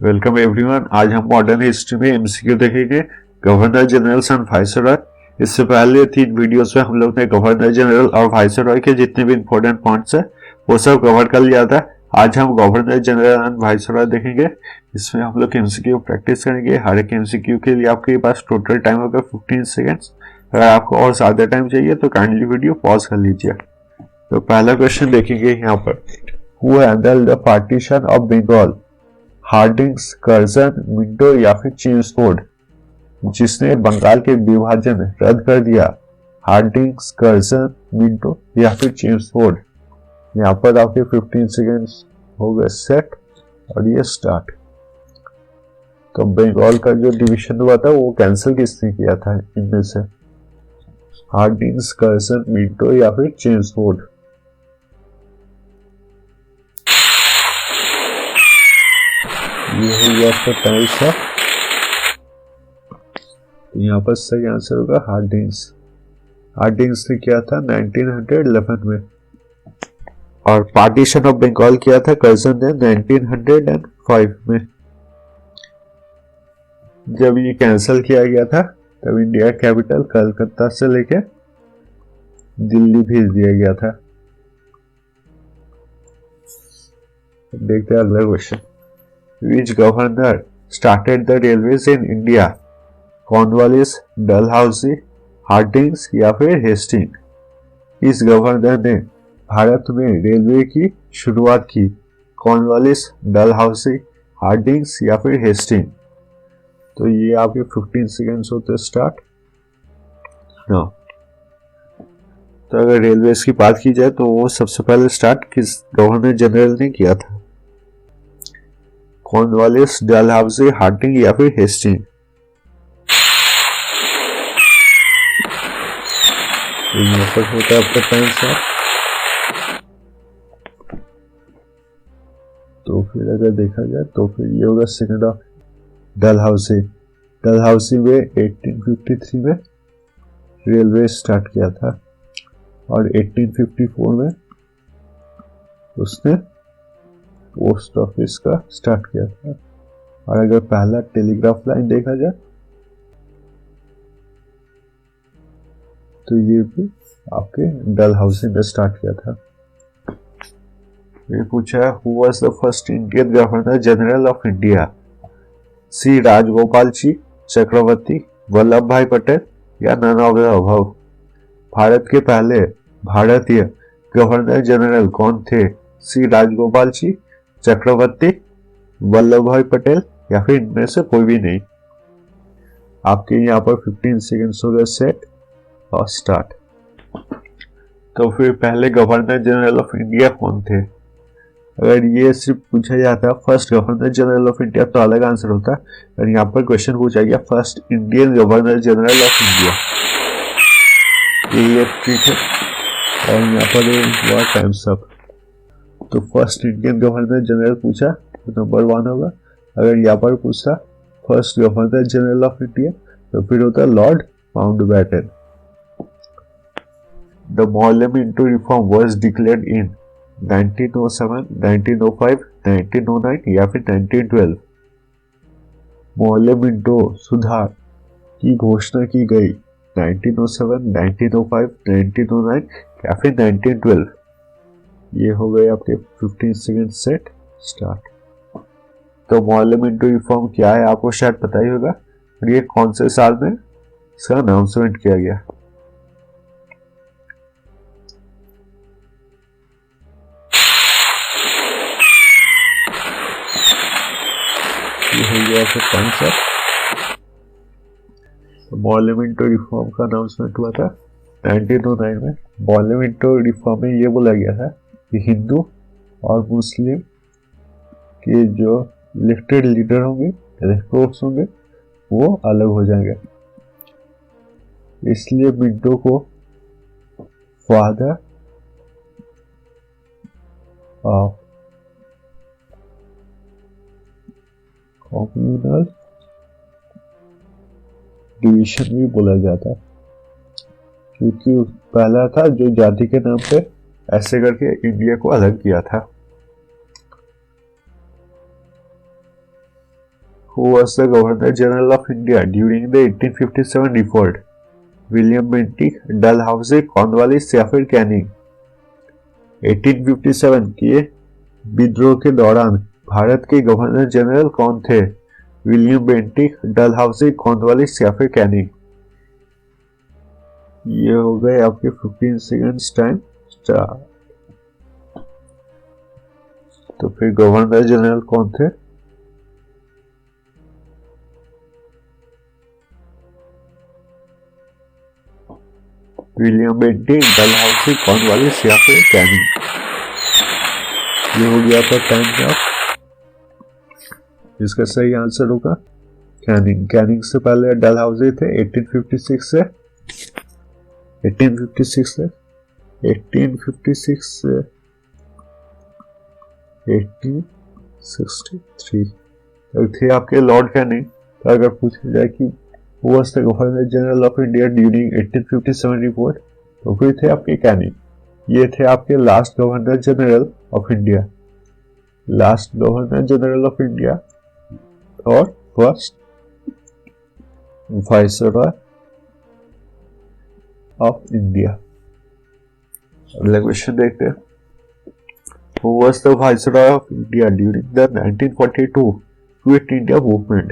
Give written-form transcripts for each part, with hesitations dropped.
Welcome everyone. आज हम modern history में एमसीक्यू देखेंगे गवर्नर जनरल एंड वाइसरॉय। इससे पहले 3 वीडियोस में हम लोग ने गवर्नर जनरल और वाइसरॉय के जितने भी इंपॉर्टेंट पॉइंट्स है वो सब कवर कर लिया था। आज हम गवर्नर जनरल एंड वाइसरॉय देखेंगे। इसमें हम लोग एमसीक्यू प्रैक्टिस करेंगे। हर एक एमसीक्यू के लिए आपके पास टोटल टाइम होगा 15 सेकेंड्स। अगर आपको और ज्यादा टाइम चाहिए तो काइंडली वीडियो पॉज कर लीजिए। तो पहला क्वेश्चन देखेंगे यहाँ पर, who handled the partition of Bengal? Hardings, Curzon, Minto या फिर चेम्सफोर्ड? जिसने बंगाल के विभाजन रद्द कर दिया, हार्डिंग्स, कर्जन, मिंटो या फिर चेम्सफोर्ड? यहाँ पर आपके 15 सेकेंड्स हो गए सेट और ये स्टार्ट। तो बंगाल का जो डिवीजन हुआ था वो कैंसिल किसने किया था इनमें से? हार्डिंग्स, कर्जन, मिंटो या फिर चेम्सफोर्ड? ये हुआ आपका टाइम सा। यहाँ पर सही आंसर होगा हार्डिंग्स। हार्डिंग्स ने किया था 1911 में और पार्टीशन ऑफ बंगाल किया था कर्जन ने 1905 में। जब ये कैंसिल किया गया था तब इंडिया कैपिटल कलकत्ता से लेके दिल्ली भेज दिया गया था। देखते हैं अगला question. Which governor started the railways in India? Cornwallis, Dalhousie, Hardinge या फिर हेस्टिंग? इस गवर्नर ने भारत में रेलवे की शुरुआत की? कॉर्नवालिस, डलहाउसी, हार्डिंग्स या फिर हेस्टिंग? तो ये आपके 15 सेकेंड्स होते स्टार्ट ना। तो अगर रेलवेज की बात की जाए तो वो सबसे पहले स्टार्ट किस गवर्नर जनरल ने किया था? कॉर्नवालिस, डलहाउसी, हार्डिंग या फिर हेस्टिंग? यहाँ पर होता है आपका टाइम सा। तो फिर अगर देखा जाए तो फिर ये होगा सेकंड ऑफ डलहाउसी। डलहाउसी में 1853 में रेलवे स्टार्ट किया था और 1854 में उसने पोस्ट ऑफिस का स्टार्ट किया था। और अगर पहला टेलीग्राफ लाइन देखा जाए तो ये भी आपके डलहाउसी ने स्टार्ट किया था। ये पूछा है, who was the first Indian governor general of India? C Rajgopal ji, Chakravarti, Vallabhbhai Patel या none of the above? Bharat के पहले भारतीय गवर्नर जनरल कौन थे? सी राजगोपाल जी, चक्रवर्ती, वल्लभ भाई पटेल या फिर इनमें से कोई भी नहीं? आपके यहाँ पर 15 सेकेंड्स हो गए सेट और स्टार्ट। तो फिर पहले गवर्नर जनरल ऑफ इंडिया कौन थे? अगर ये सिर्फ पूछा जाता first governor general of India तो अलग आंसर होता, और यहाँ पर क्वेश्चन पूछा गया first Indian governor general of India. ये ठीक है और यहाँ पर टाइम्स अप। तो फर्स्ट इंडियन गवर्नर जनरल पूछा तो नंबर 1 होगा। अगर यहाँ पर पूछता first governor general of India तो फिर होता Lord Mountbatten. The Morley Minto reform was declared in 1907, 1905, 1909 या फिर 1912? मॉर्लेमेंटो सुधार की घोषणा की गई 1907, 1905, 1909 या फिर 1912? ये हो गए आपके 15 सेकेंड सेट स्टार्ट। तो मॉर्लेमेंटो रिफॉर्म क्या है आपको शायद पता ही होगा, और ये कौन से साल में इसका अनाउंसमेंट किया गया? ये हो गया आपका कॉन्सेप्ट। मॉर्लेमेंटो रिफॉर्म का अनाउंसमेंट हुआ था 1909 में। मॉर्लेमेंटो रिफॉर्म में ये बोला गया था कि हिंदू और मुस्लिम के जो इलेक्टेड लीडर होंगे, इलेक्टोर्स होंगे, वो अलग हो जाएंगे। इसलिए मिंटो को फादर ऑफ कम्युनल डिवीजन भी बोला जाता, क्योंकि पहला था जो जाति के नाम पे ऐसे करके इंडिया को अलग किया था। Who was the Governor General of India during the 1857 revolt? William Bentinck, Dalhousie, Cornwallis या फिर कैनिंग? 1857 के विद्रोह के दौरान भारत के गवर्नर जनरल कौन थे? विलियम बेंटिक, डलहौसी, कॉर्नवालिस या फिर कैनिंग? ये हो गए आपके 15 सेकेंड्स टाइम स्टार्ट। तो फिर गवर्नर जनरल कौन थे? विलियम बेंटिक, डलहौसी, कॉर्नवालिस या फिर कैनिंग? ये हो गया आपका टाइम का। इसका सही आंसर होगा कैनिंग। कैनिंग से पहले डलहौसी थे 1856 से 1863 थे आपके लॉर्ड कैनिंग। तो अगर पूछा जाए कि वो was the governor general of India during 1857 report, तो फिर थे आपके कैनिंग। ये थे आपके last governor general of India, last governor general of India और फर्स्ट वाइसरॉय ऑफ इंडिया। अगला क्वेश्चन देखते हैं। Who was the Viceroy of India during the 1942 Quit India movement?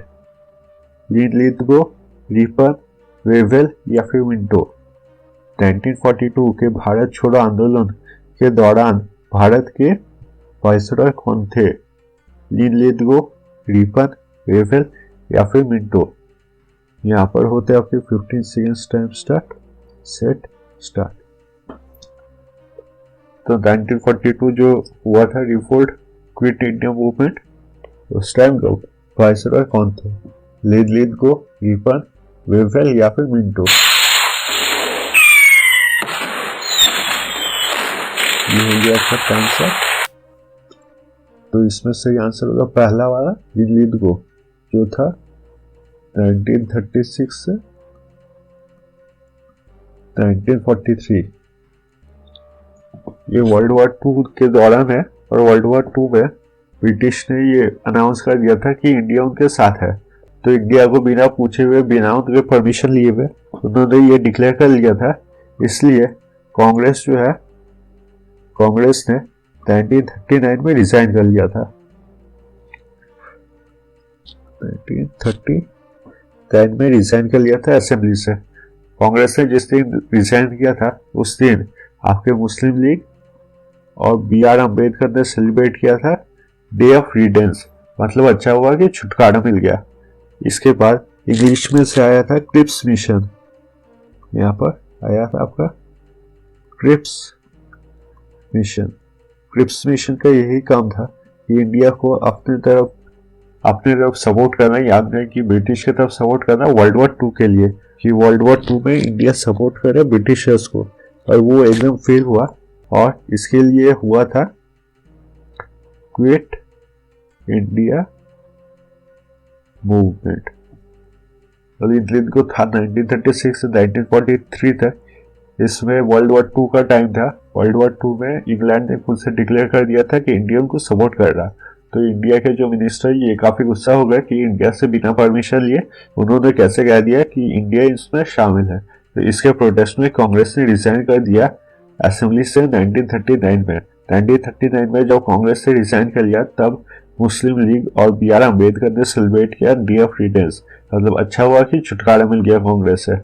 Lithgow, Ripon, Wavell या फिर मिंटो? 1942 के भारत छोड़ो आंदोलन के दौरान भारत के वाइसरॉय कौन थे? लिथगो, रिपन, वेवेल या फिर मिंटो? यहाँ पर होते आपके 15 seconds time start, set, start. तो 1942 जो हुआ था रिवोल्ट, क्विट इंडिया मूवमेंट, उस टाइम वाइसरॉय कौन थे? लिथगो, रिपन, वेवेल या फिर मिंटो? ये हो गया आपका टाइम सेट। तो इसमें सही आंसर होगा पहला वाला लिथगो, जो था 1936 से 1943। ये वर्ल्ड वॉर 2 के दौरान है और वर्ल्ड वॉर 2 में ब्रिटिश ने ये अनाउंस कर दिया था कि इंडिया उनके साथ है। तो इंडिया को बिना पूछे हुए, बिना उनके परमिशन लिए हुए उन्होंने ये डिक्लेयर कर लिया था। इसलिए कांग्रेस जो है, कांग्रेस ने 1939 में रिजाइन कर लिया था। 1939 में रिजाइन कर लिया था असेंबली से। कांग्रेस ने जिस दिन रिजाइन किया था उस दिन आपके मुस्लिम लीग और B.R. अम्बेडकर ने सेलिब्रेट किया था डे ऑफ रिडेंस, मतलब अच्छा हुआ कि छुटकारा मिल गया। इसके बाद इंग्लिश में से आया था क्रिप्स मिशन। यहाँ पर आया था आपका क्रिप्स मिशन। क्रिप्स मिशन का यही काम था कि इंडिया को अपनी तरफ सपोर्ट करना, याद नहीं कि ब्रिटिश की तरफ सपोर्ट करना वर्ल्ड वॉर 2 के लिए, कि वर्ल्ड वॉर 2 में इंडिया सपोर्ट करे ब्रिटिशर्स को। और वो एकदम फेल हुआ और इसके लिए हुआ था क्विट इंडिया मूवमेंट। और इनको था 1936 से 1943 तक। इसमें वर्ल्ड वॉर 2 का टाइम था। वर्ल्ड वॉर 2 में इंग्लैंड ने खुद से डिक्लेयर कर दिया था कि इंडिया उनको सपोर्ट कर रहा। तो इंडिया के जो मिनिस्टर ये काफी गुस्सा हो गए कि इंडिया से बिना परमिशन लिए उन्होंने कैसे कह दिया कि इंडिया इसमें शामिल है। तो इसके प्रोटेस्ट में कांग्रेस ने रिजाइन कर दिया असेंबली से 1939 में। 1939 में जब कांग्रेस ने रिजाइन कर लिया तब मुस्लिम लीग और B.R. अम्बेडकर ने सेलिब्रेट किया डे ऑफ रिडेंस, मतलब अच्छा हुआ कि छुटकारा मिल गया कांग्रेस से।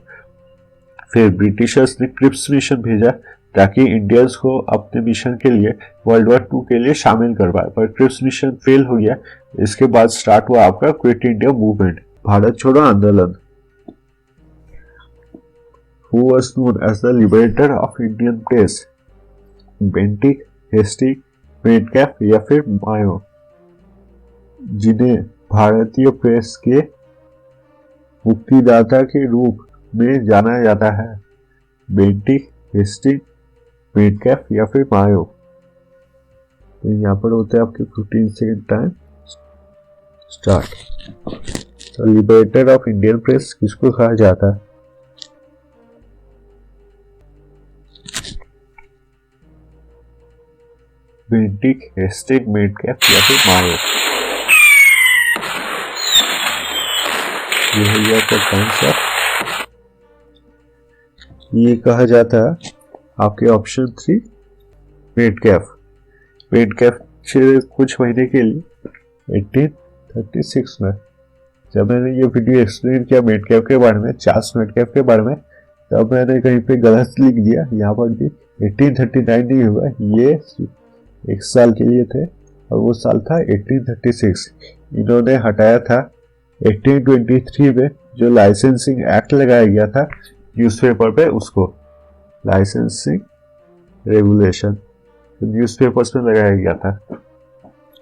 फिर ब्रिटिशर्स ने क्रिप्स मिशन भेजा ताकि इंडियंस को अपने मिशन के लिए वर्ल्ड वॉर 2 के लिए शामिल करवाए, पर क्रिप्स मिशन फेल हो गया। इसके बाद स्टार्ट हुआ आपका क्विट इंडिया मूवमेंट, भारत छोड़ो आंदोलन। Who was known as the liberator of Indian press? Bentinck, Hasting, Metcalfe या फिर मायो? जिन्हें भारतीय प्रेस के मुक्तिदाता के रूप में जाना जाता है, बेंटिक, हेस्टिंग, मेटकैफ या फिर मायो? तो यहाँ पर होते हैं आपके 15 सेकेंड टाइम स्टार्ट। तो लिबरेटर ऑफ इंडियन प्रेस किसको कहा जाता है? बेंटिक, हेस्टिंग, मेटकैफ या फिर मायो? ये हो गया आपका कॉन्सेप्ट। ये कहा जाता है आपके ऑप्शन 3 मेडकैफ। मेडकैफ कुछ महीने के लिए 1836 में जब मैंने ये वीडियो एक्सप्लेन किया मेडकैफ के बारे में, चार्ल्स मेडकैफ के बारे में, तब मैंने कहीं पे गलत लिख दिया। यहाँ पर भी 1839 नहीं हुआ, ये एक साल के लिए थे और वो साल था 1836। इन्होंने हटाया था 1823 में जो लाइसेंसिंग एक्ट लगाया गया था न्यूज़पेपर पे, उसको लाइसेंसिंग रेगुलेशन न्यूज़पेपर्स में लगाया गया था।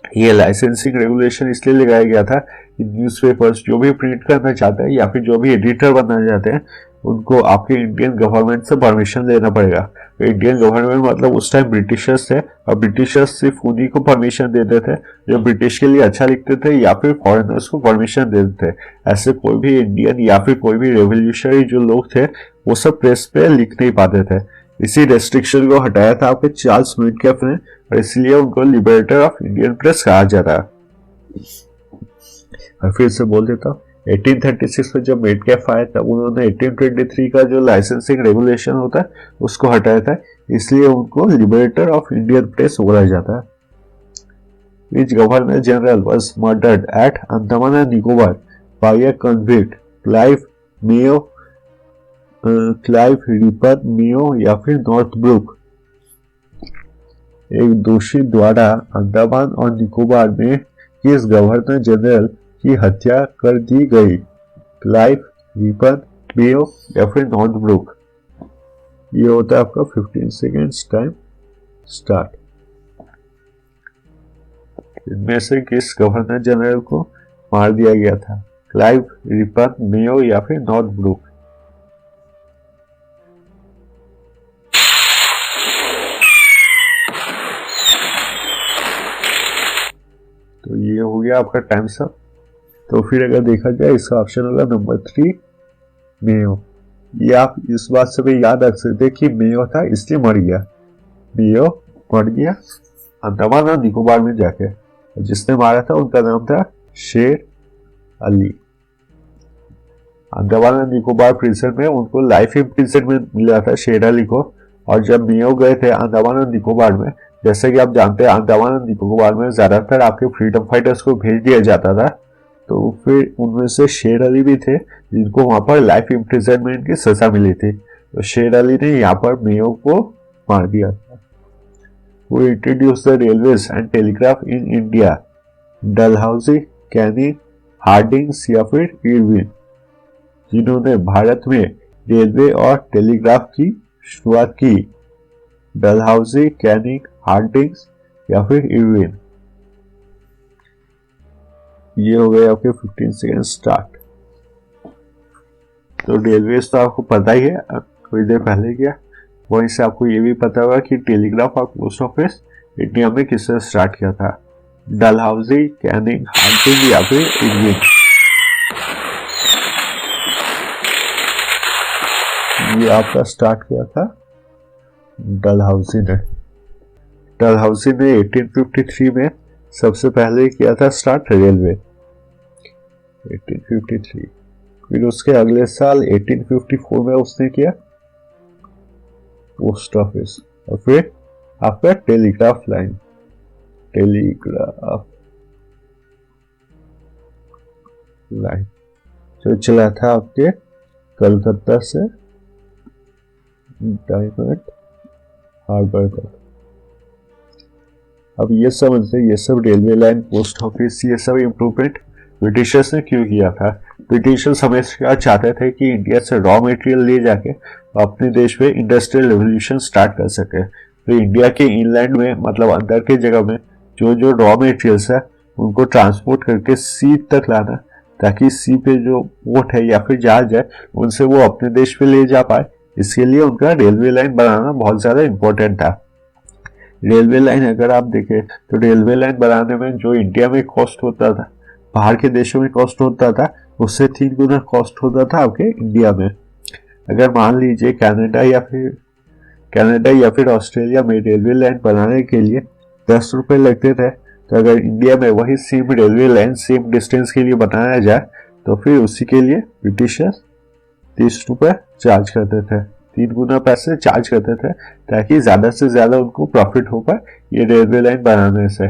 ये लाइसेंसिंग रेगुलेशन इसलिए लगाया गया था कि न्यूज़पेपर्स जो भी प्रिंट करना चाहते हैं या फिर जो भी एडिटर बनना चाहते हैं उनको आपके इंडियन गवर्नमेंट से परमिशन लेना पड़ेगा। तो इंडियन गवर्नमेंट मतलब उस टाइम ब्रिटिशर्स थे और ब्रिटिशर्स सिर्फ उन्हीं को परमिशन देते थे जो ब्रिटिश के लिए अच्छा लिखते थे या फिर फॉरेनर्स को परमिशन देते थे। ऐसे कोई भी इंडियन या फिर कोई भी रेवोल्यूशनरी जो लोग थे वो सब प्रेस पे लिख नहीं पाते थे। इसी रेस्ट्रिक्शन को हटाया था आपके चार्ल्स मेडकैफ ने और इसलिए उनको लिबरेटर ऑफ इंडियन प्रेस कहा जाता है। और फिर से बोल देता हूँ, 1836 में जब मेडकैफ आया तब उन्होंने 1823 का जो लाइसेंसिंग रेगुलेशन होता है उसको हटाया था, इसलिए उनको लिबरेटर ऑफ इंडियन प्रेस बोला जाता है। Which Governor General was murdered at Andaman and Nicobar by a convict, Clive ripper Mayo या फिर नॉर्थब्रुक। एक दोषी द्वारा अंडमान और निकोबार में किस गवर्नर जनरल की हत्या कर दी गई? क्लाइव रिपर मेयो या फिर नॉर्थब्रुक। ये होता है आपका 15 सेकेंड्स टाइम स्टार्ट। इनमें से किस गवर्नर जनरल को मार दिया गया था? क्लाइव रिपर मेयो या फिर नॉर्थब्रुक। तो ये हो गया आपका टाइम सब। तो फिर अगर देखा जाए इसका ऑप्शन होगा नंबर 3 मेयो। ये आप इस बात से भी याद रख सकते कि मेयो था इसलिए मर गया। मेयो मर गया अंडमान और निकोबार में जाके। जिसने मारा था उनका नाम था शेर अली। अंडमान और निकोबार प्रिजन में उनको लाइफ इम्प्रिजनमेंट मिला था शेर अली को। और जब मेयो गए थे अंडमान और निकोबार में, जैसे कि आप जानते हैं अंडमान और निकोबार में ज्यादातर आपके फ्रीडम फाइटर्स को भेज दिया जाता था, तो फिर उनमें से शेर अली भी थे जिनको वहां पर लाइफ इम्प्रिजनमेंट की सजा मिली थी। तो शेर अली ने यहाँ पर मेयो को मार दिया था। वो introduce the railways and telegraph in India? Dalhousie, Canning, Hardinge या फिर इरविन। जिन्होंने भारत में रेलवे और टेलीग्राफ की शुरुआत की? डलहौजी, कैनिंग, हार्डिंग्स या फिर इरविन। ये हो गए आपके 15 सेकेंड स्टार्ट। तो रेलवेज तो आपको पता ही है, थोड़ी देर पहले किया। वहीं से आपको ये भी पता होगा कि टेलीग्राफ और पोस्ट ऑफिस इंडिया में किसने स्टार्ट किया था? डलहौजी, कैनिंग, हार्डिंग या फिर इरविन। ये आपका स्टार्ट किया था डलहौजी ने। डलहौजी ने 1853 में सबसे पहले किया था स्टार्ट रेलवे, 1853। फिर उसके अगले साल 1854 में उसने किया पोस्ट ऑफिस। और फिर आपका टेलीग्राफ लाइन, टेलीग्राफ लाइन जो चला था आपके कलकत्ता से डायमंड हार्बर तक। अब ये समझते ये सब रेलवे लाइन, पोस्ट ऑफिस, ये सब इम्प्रूवमेंट ब्रिटिशर्स ने क्यों किया था? ब्रिटिशर्स हमेशा चाहते थे कि इंडिया से रॉ मटेरियल ले जाके अपने देश में इंडस्ट्रियल रेवोल्यूशन स्टार्ट कर सके। तो इंडिया के इनलैंड में मतलब अंदर के जगह में जो जो रॉ मटेरियल्स है उनको ट्रांसपोर्ट करके सी तक लाना, ताकि सी पे जो बोट है या फिर जहाज है उनसे वो अपने देश पे ले जा पाए। इसके लिए उनका रेलवे लाइन बनाना बहुत ज्यादा इम्पोर्टेंट था। रेलवे लाइन अगर आप देखें तो रेलवे लाइन बनाने में जो इंडिया में कॉस्ट होता था, बाहर के देशों में कॉस्ट होता था, उससे 3 गुना कॉस्ट होता था आपके इंडिया में। अगर मान लीजिए कनाडा या फिर ऑस्ट्रेलिया में रेलवे लाइन बनाने के लिए 10 रुपए लगते थे, तो अगर इंडिया में वही same railway line same distance के लिए बनाया जाए तो फिर उसी के लिए ब्रिटिशर्स 30 रुपए चार्ज करते थे, 3 गुना पैसे चार्ज करते थे, ताकि ज्यादा से ज्यादा उनको प्रॉफिट हो पाए ये रेलवे लाइन बनाने से।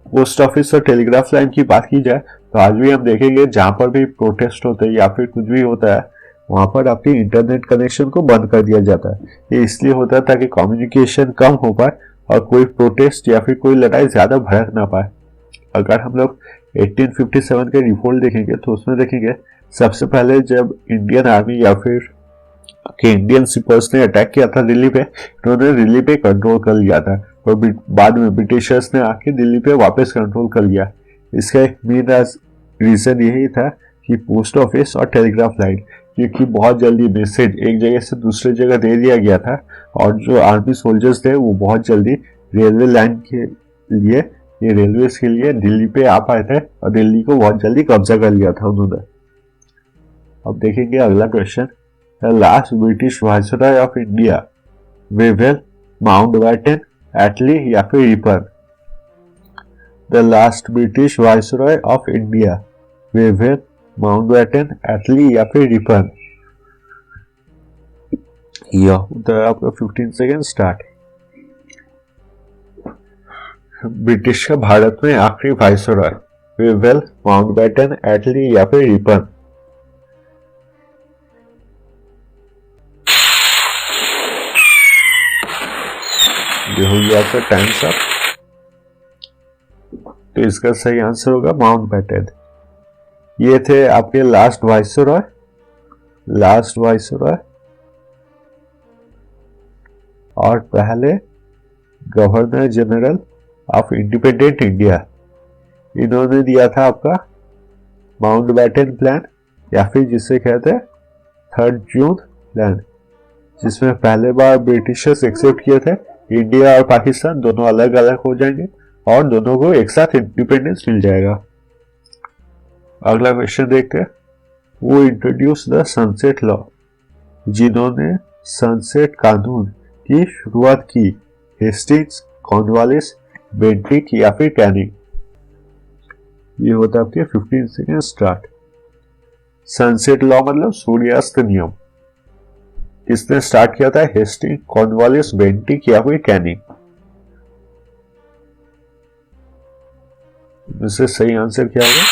पोस्ट ऑफिस और टेलीग्राफ लाइन की बात की जाए तो आज भी हम देखेंगे जहां पर भी प्रोटेस्ट होते हैं या फिर कुछ भी होता है वहां पर आपके इंटरनेट कनेक्शन को बंद कर दिया जाता है। ये इसलिए होता है ताकि कम्युनिकेशन कम हो पाए और कोई प्रोटेस्ट या फिर कोई लड़ाई ज्यादा भड़क ना पाए। अगर हम लोग 1857 के रिपोर्ट देखेंगे तो उसमें देखेंगे सबसे पहले जब इंडियन आर्मी या फिर कि इंडियन सिपर्स ने अटैक किया था दिल्ली पे, उन्होंने दिल्ली पे कंट्रोल कर लिया था और बाद में ब्रिटिशर्स ने आके दिल्ली पे वापस कंट्रोल कर लिया। इसका एक मेन रीजन यही था कि पोस्ट ऑफिस और टेलीग्राफ लाइन, क्योंकि बहुत जल्दी मैसेज एक जगह से दूसरे जगह दे दिया गया था और जो आर्मी सोल्जर्स थे वो बहुत जल्दी रेलवे लाइन के लिए, ये रेलवे के लिए दिल्ली पे आ पाए थे और दिल्ली को बहुत जल्दी कब्जा कर लिया था उन्होंने। अब देखेंगे अगला question, the last British viceroy of India Wavell, Mountbatten, Attlee या फिर Ripon. The last British viceroy of India Wavell, Mountbatten, Attlee या फिर रिपन। आपका 15 सेकेंड स्टार्ट। ब्रिटिश का भारत में आखिरी वायसरॉय वेवेल, माउंटबेटन, एटली या फिर रिपन। ये हो गया आपका टाइम्स अप। तो इसका सही आंसर होगा माउंटबेटन। ये थे आपके लास्ट वायसरॉय और पहले governor general of independent India. इन्होंने दिया था आपका माउंटबेटन प्लान या फिर जिसे कहते हैं 3 जून प्लान, जिसमें पहले बार ब्रिटिशर्स एक्सेप्ट किए थे इंडिया और पाकिस्तान दोनों अलग अलग हो जाएंगे और दोनों को एक साथ इंडिपेंडेंस मिल जाएगा। अगला क्वेश्चन देखते हैं, वो इंट्रोड्यूस द सनसेट लॉ, जिन्होंने सनसेट कानून की शुरुआत की, हेस्टिंग्स, कॉर्नवालिस, बेंटिक या फिर कैनिंग। ये होता है आपके 15 सेकेंड स्टार्ट। सनसेट लॉ मतलब सूर्यास्त नियम, किसने स्टार्ट किया था? हेस्टिंग, कॉर्नवालिस, बेंटिक या फिर कैनिंग। इससे सही आंसर क्या होगा?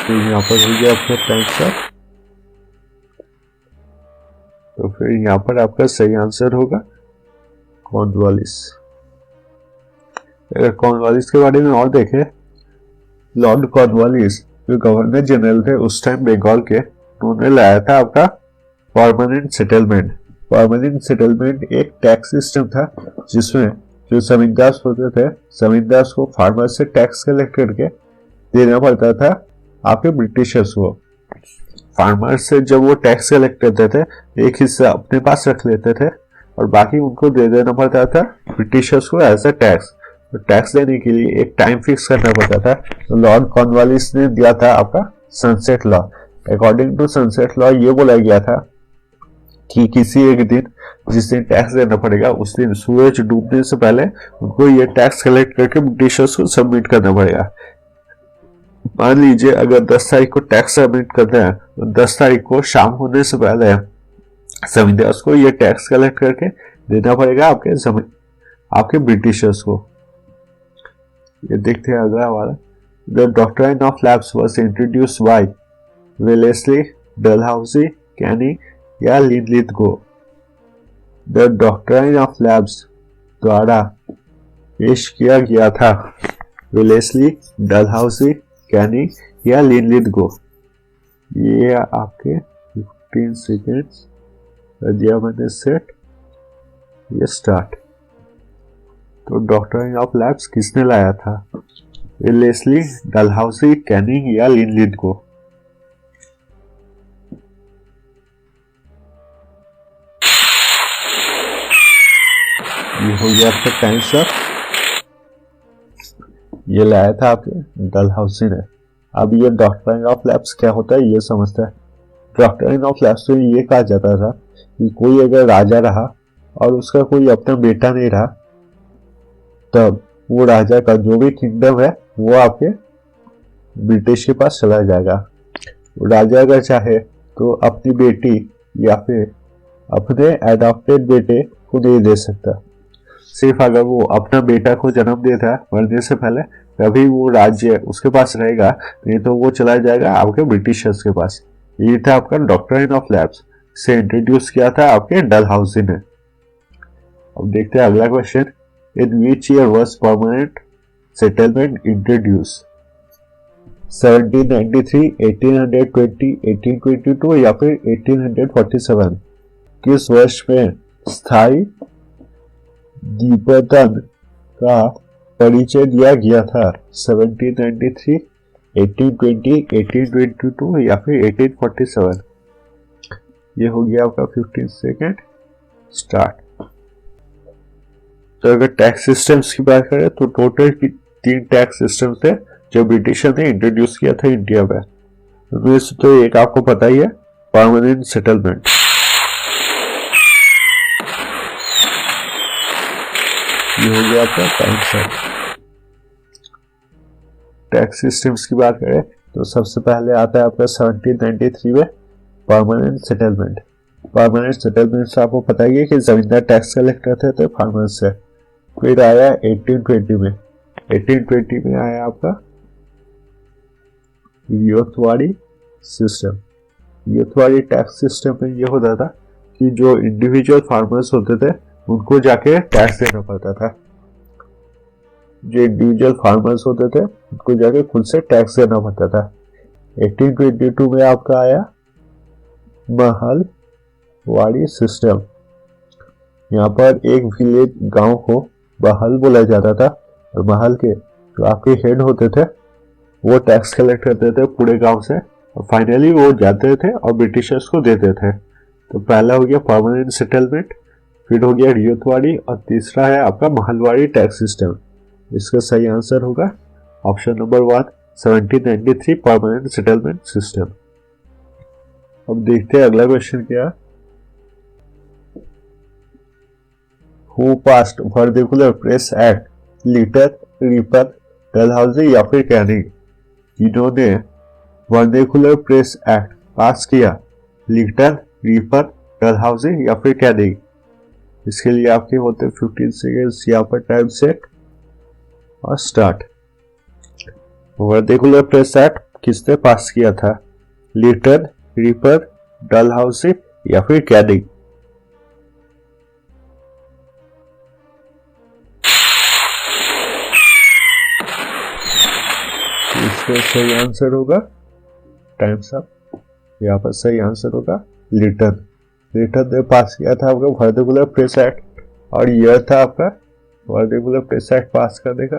तो यहाँ पर हो गया आपका टाइम्स अप। तो फिर यहाँ पर आपका सही आंसर होगा कॉर्नवालिस। अगर कॉर्नवालिस के बारे में और देखें, लॉर्ड कॉर्नवालिस जो गवर्नर जनरल थे उस टाइम बंगाल के, उन्होंने लाया था आपका परमानेंट सेटलमेंट। परमानेंट सेटलमेंट एक टैक्स सिस्टम था जिसमें जो जमींदार होते थे, जमींदार को फार्मर से टैक्स कलेक्ट करके देना पड़ता था आपके ब्रिटिशर्स को। फार्मर से जब वो टैक्स कलेक्ट करते थे एक हिस्सा अपने पास रख लेते थे और बाकी उनको दे देना पड़ता था ब्रिटिशर्स को एज अ टैक्स। तो टैक्स देने के लिए एक टाइम फिक्स करना पड़ता था। तो लॉर्ड कॉर्नवालिस ने दिया था आपका sunset law. According to sunset law ये बोला गया था कि किसी एक दिन जिस दिन टैक्स देना पड़ेगा उस दिन सूरज डूबने से पहले उनको ये टैक्स कलेक्ट करके ब्रिटिशर्स को सबमिट करना पड़ेगा। मान लीजिए अगर 10 तारीख को टैक्स सबमिट करते हैं तो 10 तारीख को शाम होने से पहले जमींदार को ये टैक्स कलेक्ट करके देना पड़ेगा आपके ब्रिटिशर्स को। ये देखते हैं अगला वाला, the doctrine of lapse was introduced by Wellesley, Dalhousie, Canning या Lithgow. The doctrine of lapse द्वारा पेश किया गया था वेलेस्ली, डलहाउसी, कैनिंग या लिथगो। ये आपके 15 सेकेंड्स दिया मैंने सेट, ये स्टार्ट। तो डॉक्ट्राइन ऑफ लैब्स किसने लाया था? वेलेस्ली, डलहाउसी, कैनिंग या लिथगो। ये हो गया आपका टाइम सर। ये लाया था आपके डलहाउसी ने। अब ये डॉक्ट्राइन ऑफ लैब्स क्या होता है ये समझते हैं। डॉक्ट्राइन ऑफ लैब्स में ये कहा जाता था कि कोई अगर राजा रहा और उसका कोई अपना बेटा नहीं रहा, तब वो राजा का जो भी किंगडम है वो आपके ब्रिटिश के पास चला जाएगा। राजा अगर चाहे तो अपनी बेटी या फिर अपने एडॉप्टेड बेटे को नहीं दे सकता। सिर्फ अगर वो अपना बेटा को जन्म देता है मरने से पहले तभी वो राज्य उसके पास रहेगा, नहीं तो वो चला जाएगा आपके ब्रिटिशर्स के पास। ये था आपका डॉक्ट्राइन ऑफ लैप्स, से इंट्रोड्यूस किया था आपके डलहाउसी ने। अब देखते हैं अगला question, in which year was permanent settlement introduce? 1793, 1820, 1822 या फिर 1847? किस वर्ष में स्थायी दीपतन का परिचय दिया गया था? 1793, 1820, 1822 या फिर 1847? ये हो गया आपका 15 सेकेंड स्टार्ट। तो अगर टैक्स सिस्टम्स की बात करें तो टोटल 3 टैक्स सिस्टम थे जो ब्रिटिशर ने इंट्रोड्यूस किया था इंडिया में। उनमें से तो एक आपको पता ही है, परमानेंट सेटलमेंट। ये हो गया आपका टाइम सेट। टैक्स सिस्टम्स की बात करें तो सबसे पहले आता है आपका 1793 में परमानेंट सेटलमेंट। परमानेंट सेटलमेंट से आपको पता ही है कि जमींदार टैक्स कलेक्ट करते थे फार्मर्स से। फिर आया 1820 में। 1820 में आया आपका रियायतवाड़ी सिस्टम। रियायतवाड़ी टैक्स सिस्टम में ये होता था कि जो इंडिविजुअल फार्मर्स होते थे उनको जाके टैक्स देना पड़ता था। जो इंडिविजुअल फार्मर्स होते थे उनको जाके खुद से टैक्स देना पड़ता था। 1822 में आपका आया महलवाड़ी सिस्टम। यहाँ पर एक विलेज गांव को महल बोला जाता था और महल के जो आपके हेड होते थे वो टैक्स कलेक्ट करते थे पूरे गांव से और फाइनली वो जाते थे और ब्रिटिशर्स को देते थे। तो पहला हो गया परमानेंट सेटलमेंट, फिर हो गया रियायतवाड़ी और तीसरा है आपका महलवाड़ी टैक्स सिस्टम। इसका सही आंसर होगा option number 1, 1793 permanent settlement system. अब देखते हैं अगला क्वेश्चन क्या। Who passed vernacular press act? Litre, reaper, Dalhousie या फिर कैनिंग? जिन्होंने वर्नाकुलर प्रेस एक्ट पास किया, लीटर, रीपर, डलहौजी या फिर कैनिंग? इसके लिए आपके होते 15 सेकेंड्स यहाँ पर टाइम सेट और स्टार्ट। वर्नाकुलर प्रेस एक्ट किसने पास किया था? लीटर, रीपर, डलहौजी या फिर कैनिंग? इसका सही आंसर होगा टाइम्स अप। यहाँ पर सही आंसर होगा लीटर। लीटर ने पास किया था आपका वर्नाकुलर प्रेस एक्ट और ईयर था आपका वर्नाकुलर प्रेस एक्ट पास करने का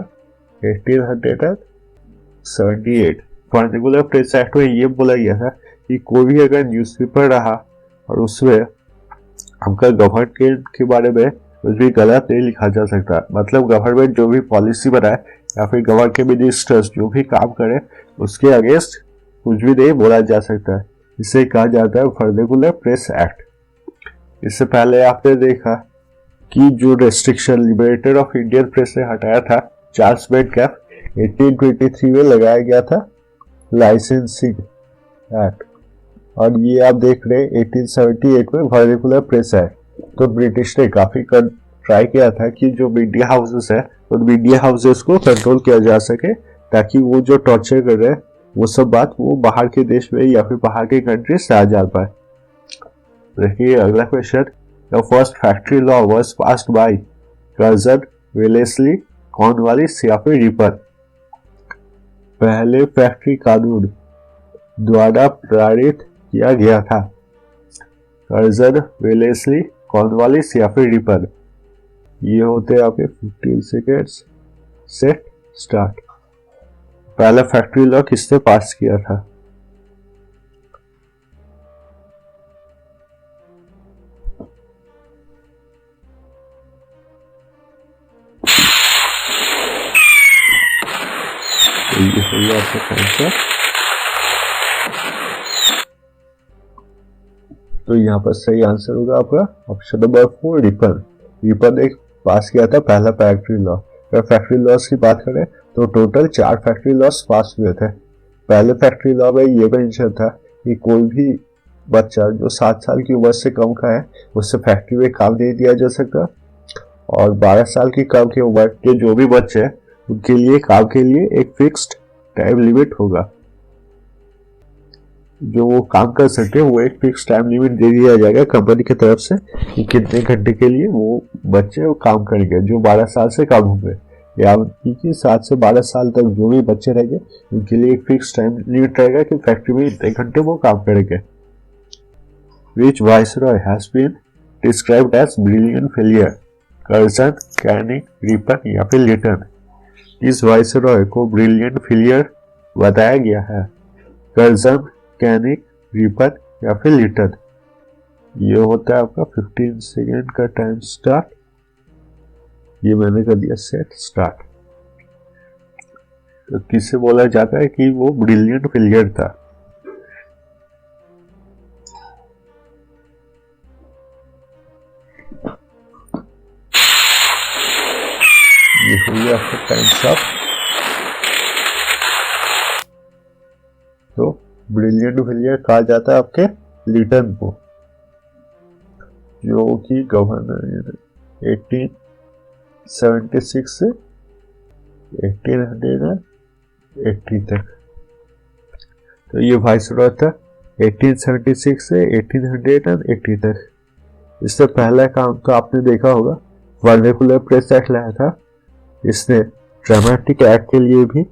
1878। वर्नाकुलर प्रेस एक्ट में ये बोला गया था कि कोई भी अगर न्यूज़पेपर रहा और उसमें आपका गवर्नमेंट के बारे में कुछ भी गलत नहीं लिखा जा सकता। मतलब गवर्नमेंट जो भी पॉलिसी बनाए या फिर गवर्नमेंट के मिनिस्टर्स जो भी काम करे उसके अगेंस्ट कुछ भी नहीं बोला जा सकता है। इसे कहा जाता है वर्नाकुलर प्रेस एक्ट। इससे पहले आपने देखा कि जो restriction liberator of Indian press ने हटाया था, चार्ल्स मेटकैफ, 1823 में लगाया गया था लाइसेंसिंग एक्ट। और ये आप देख रहे हैं 1878 में वर्नाकुलर प्रेस एक्ट। तो ब्रिटिश ने काफी ट्राई किया था कि जो मीडिया हाउसेस है तो मीडिया हाउसेस को कंट्रोल किया जा सके ताकि वो जो टॉर्चर कर रहे हैं वो सब बात वो बाहर के देश में या फिर बाहर के कंट्री से आ जा पाए। देखिए अगला question, the first factory law was passed by Curzon, Wellesley, Cornwallis या फिर रीपर? पहले फैक्ट्री कानून द्वारा पारित किया गया था कर्जन, वेलेस्ली, कॉर्नवालिस या फिर रीपर? ये होते हैं आपके 15 सेकेंड्स सेट स्टार्ट। पहला फैक्ट्री लॉ किसने पास किया था? ये हो गया आपका आंसर। तो यहाँ पर सही आंसर होगा आपका ऑप्शन नंबर 4, रीपर। रीपर ने पास किया था पहला फैक्ट्री लॉ। अगर फैक्ट्री लॉस की बात करें तो टोटल 4 फैक्ट्री लॉस पास हुए थे। पहले फैक्ट्री लॉ में ये मेंशन था कि कोई भी बच्चा जो 7 साल की उम्र से कम का है उससे फैक्ट्री में काम नहीं दिया जा सकता, और 12 साल की कम की उम्र के जो भी बच्चे हैं उनके लिए काम के लिए एक फिक्स्ड टाइम लिमिट होगा। जो वो काम कर सकते हैं वो एक फिक्स टाइम लिमिट दे दिया जाएगा कंपनी की तरफ से कि कितने घंटे के लिए वो बच्चे वो काम करेंगे जो 12 साल से कम होंगे, या कि 7 से 12 साल तक जो भी बच्चे रहेंगे उनके लिए एक फिक्स टाइम लिमिट रहेगा कि फैक्ट्री में इतने घंटे वो काम करेंगे। Which viceroy has been described as brilliant failure? Curzon, Canning, Ripon या फिर लिटन? इस वाइसरॉय को ब्रिलियंट फेलियर बताया गया है। कर्जन, कैनिंग, रिपन या फिर लिटन? ये होता है आपका 15 सेकेंड का टाइम स्टार्ट। ये मैंने कर दिया सेट स्टार्ट। तो किससे बोला जाता है कि वो ब्रिलियंट फेलियर था? ये हो गया आपका टाइम स्टार्ट। तो ब्रिलियंट फेलियर कहा जाता है आपके लिटन को, जो कि गवर्नर 1876 से 1880 तक। तो ये वाइसरॉय था 1876 से 1880 तक। इससे पहला काम तो आपने देखा होगा, वर्नाकुलर प्रेस एक्ट लाया था। इसने ड्रामेटिक एक्ट के लिए भी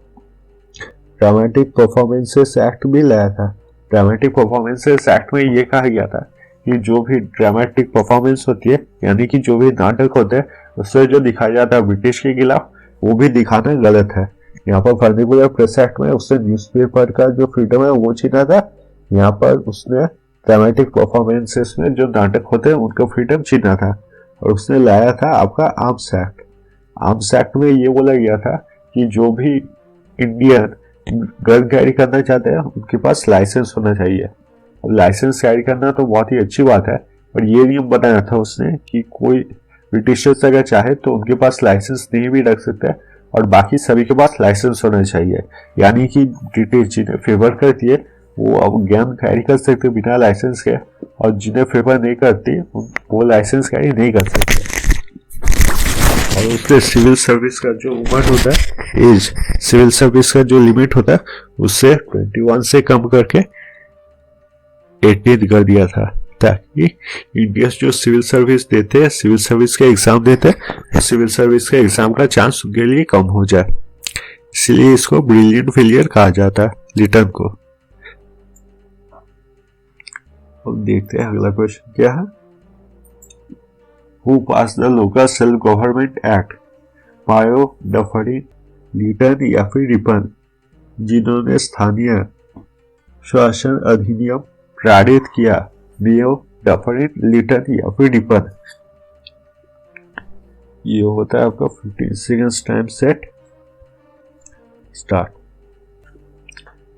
ड्रामेटिक परफॉर्मेंसेस एक्ट भी लाया था। ड्रामेटिक परफॉर्मेंसेस एक्ट में ये कहा गया था कि जो भी ड्रामेटिक परफॉर्मेंस होती है, यानी कि जो भी नाटक होते हैं उससे जो दिखाया जाता है ब्रिटिश के खिलाफ, वो भी दिखाना गलत है। यहाँ पर वर्नाकुलर प्रेस एक्ट में उसने न्यूज़पेपर का जो फ्रीडम है वो छीना था, यहाँ पर उसने ड्रामेटिक परफॉर्मेंसेस में जो नाटक होते हैं उनका फ्रीडम छीना था। और उसने लाया था आपका आर्म्स एक्ट। आर्म्स एक्ट में ये बोला गया था कि जो भी इंडियन गन कैरी करना चाहते हैं उनके पास लाइसेंस होना चाहिए। अब लाइसेंस कैरी करना तो बहुत ही अच्छी बात है, पर ये नियम बनाया था उसने कि कोई ब्रिटिशर्स अगर चाहे तो उनके पास लाइसेंस नहीं भी रख सकते हैं, और बाकी सभी के पास लाइसेंस होना चाहिए। यानी कि ब्रिटिश जिन्हें फेवर करती है वो अब गन कैरी कर सकते बिना लाइसेंस के, और जिन्हें फेवर नहीं करती वो लाइसेंस कैरी नहीं कर सकते। और उससे सिविल सर्विस का जो उम्र होता है, एज सिविल सर्विस का जो लिमिट होता है उससे 21 से कम करके 18 कर दिया था, ताकि इंडियंस जो सिविल सर्विस देते हैं, सिविल सर्विस के एग्जाम देते हैं, तो सिविल सर्विस के एग्जाम का चांस उनके लिए कम हो जाए। इसलिए इसको ब्रिलियंट फेलियर कहा जाता है लिटन को। अब देखते हैं अगला क्वेश्चन क्या है। Who passed the Local Self Government Act? पायो, डफरिन, लिटन या फिर रिपन? जिन्होंने स्थानीय शासन अधिनियम पारित किया, मेयो, डफरिन, लिटन या फिर रिपन? ये होता है आपका 15 सेकेंड्स टाइम सेट स्टार्ट।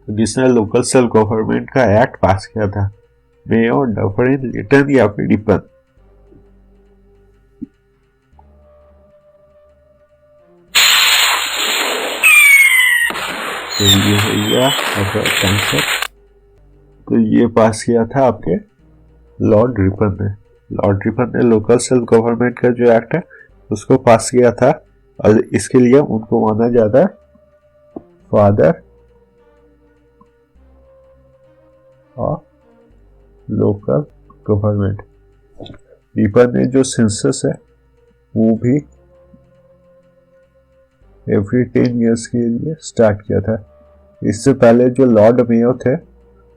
जिसने लोकल सेल्फ गवर्नमेंट का एक्ट पास किया था, मेयो, डफरिन, लिटन या फिर रिपन? तो ये हो गया आपका आंसर। तो ये पास किया था आपके लॉर्ड रिपन ने। लॉर्ड रिपन ने लोकल सेल्फ गवर्नमेंट का जो एक्ट है उसको पास किया था, और इसके लिए उनको माना जाता है father of local government. Ripon ने जो सेंसस है वो भी एवरी 10 ईयर्स के लिए स्टार्ट किया था। इससे पहले जो लॉर्ड मेयो थे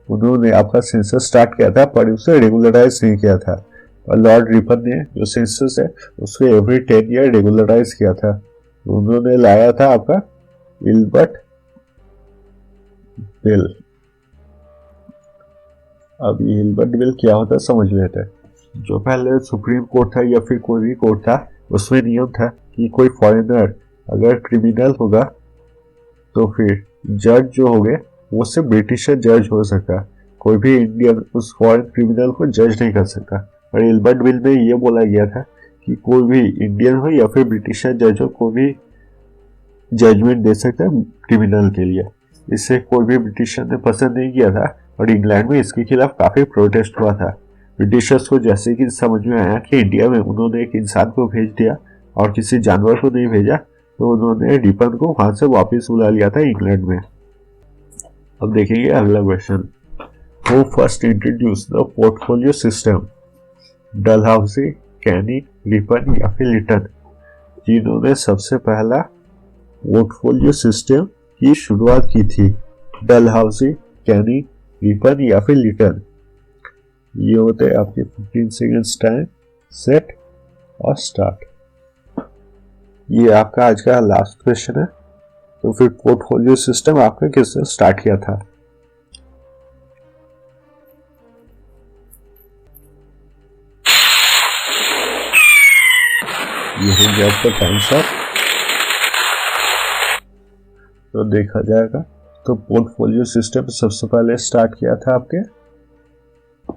उन्होंने आपका सेंसस स्टार्ट किया था, पर उसे रेगुलराइज नहीं किया था। और लॉर्ड रिपन ने जो सेंसस है उसको एवरी 10 ईयर रेगुलराइज किया था। उन्होंने लाया था आपका इल्बर्ट बिल। अब ये इल्बर्ट बिल क्या होता है समझ लेते हैं। जो पहले सुप्रीम कोर्ट था या फिर कोई भी कोर्ट था, उसमें नियम था कि कोई फॉरेनर अगर क्रिमिनल होगा तो फिर जज जो होंगे वो सिर्फ ब्रिटिशर जज हो सकता, कोई भी इंडियन उस फॉरेन क्रिमिनल को जज नहीं कर सकता। और इल्बर्ट बिल में ये बोला गया था कि कोई भी इंडियन हो या फिर ब्रिटिशर जज हो, कोई भी जजमेंट दे सकता है क्रिमिनल के लिए। इसे कोई भी ब्रिटिशर ने पसंद नहीं किया था और इंग्लैंड में इसके खिलाफ काफी प्रोटेस्ट हुआ था। ब्रिटिशर्स को जैसे कि समझ में आया कि इंडिया में उन्होंने एक इंसान को भेज दिया और किसी जानवर को नहीं भेजा, तो उन्होंने रिपन को वहां से वापस बुला लिया था इंग्लैंड में। अब देखेंगे अगला question, who first introduce the portfolio system? Dalhousie, Canning, Ripon या फिर लिटन? जिन्होंने सबसे पहला पोर्टफोलियो सिस्टम की शुरुआत की थी? डलहाउसी, कैनी, रिपन या फिर लिटन? ये होते हैं आपके 15 सेकेंड्स टाइम, सेट और स्टार्ट। ये आपका आज का लास्ट क्वेश्चन है। तो फिर पोर्टफोलियो सिस्टम आपने किससे स्टार्ट किया था? ये हो गया आपका टाइम स्टार्ट। तो देखा जाएगा तो पोर्टफोलियो सिस्टम सबसे पहले स्टार्ट किया था आपके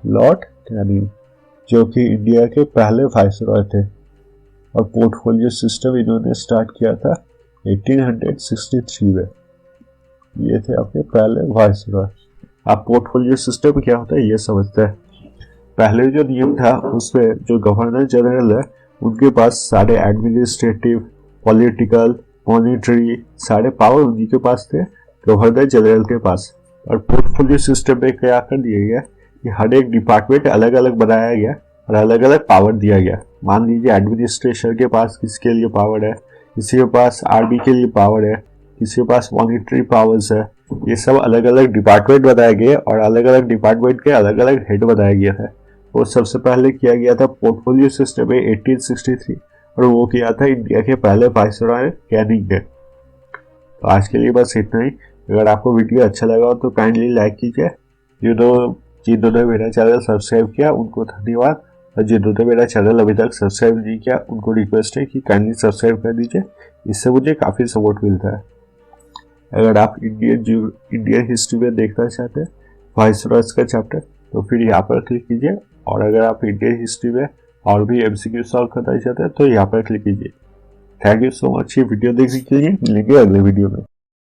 लॉर्ड कैनिंग, जो कि इंडिया के पहले वाइसरॉय थे। और पोर्टफोलियो सिस्टम इन्होंने स्टार्ट किया था 1863 में। ये थे आपके पहले वाइसरॉय। आप पोर्टफोलियो सिस्टम क्या होता है ये समझते हैं। पहले जो नियम था उसमें जो गवर्नर जनरल है उनके पास सारे एडमिनिस्ट्रेटिव, पॉलिटिकल, मॉनिटरी सारे पावर उन्हीं के पास थे, गवर्नर जनरल के पास। और पोर्टफोलियो सिस्टम में क्या कर दिया गया कि हर एक डिपार्टमेंट अलग अलग बनाया गया और अलग अलग पावर दिया गया। मान लीजिए एडमिनिस्ट्रेशन के पास किसके लिए पावर है, किसी के पास आर्मी के लिए पावर है, किसी के पास मॉनिटरी पावर्स है। ये सब अलग अलग डिपार्टमेंट बनाए गए और अलग अलग डिपार्टमेंट के अलग अलग हेड बनाया गया है। वो सबसे पहले किया गया था पोर्टफोलियो सिस्टम में 1863 और वो किया था इंडिया के पहले वाइसरॉय कैनिंग ने। तो आज के लिए बस इतना ही। अगर आपको वीडियो अच्छा लगा हो तो काइंडली लाइक कीजिए। जिन्होंने मेरा चैनल सब्सक्राइब किया उनको धन्यवाद, और जिन्होंने मेरा चैनल अभी तक सब्सक्राइब नहीं किया उनको रिक्वेस्ट है कि काइंडली सब्सक्राइब कर दीजिए। इससे मुझे काफ़ी सपोर्ट मिलता है। अगर आप इंडियन हिस्ट्री में देखना चाहते हैं वाइसरॉयज का चैप्टर तो फिर यहाँ पर क्लिक कीजिए, और अगर आप इंडियन हिस्ट्री में और भी MCQ सॉल्व करना चाहते हैं तो यहाँ पर क्लिक कीजिए। थैंक यू सो मच ये वीडियो देखने के लिए। मिलेंगे अगले वीडियो में।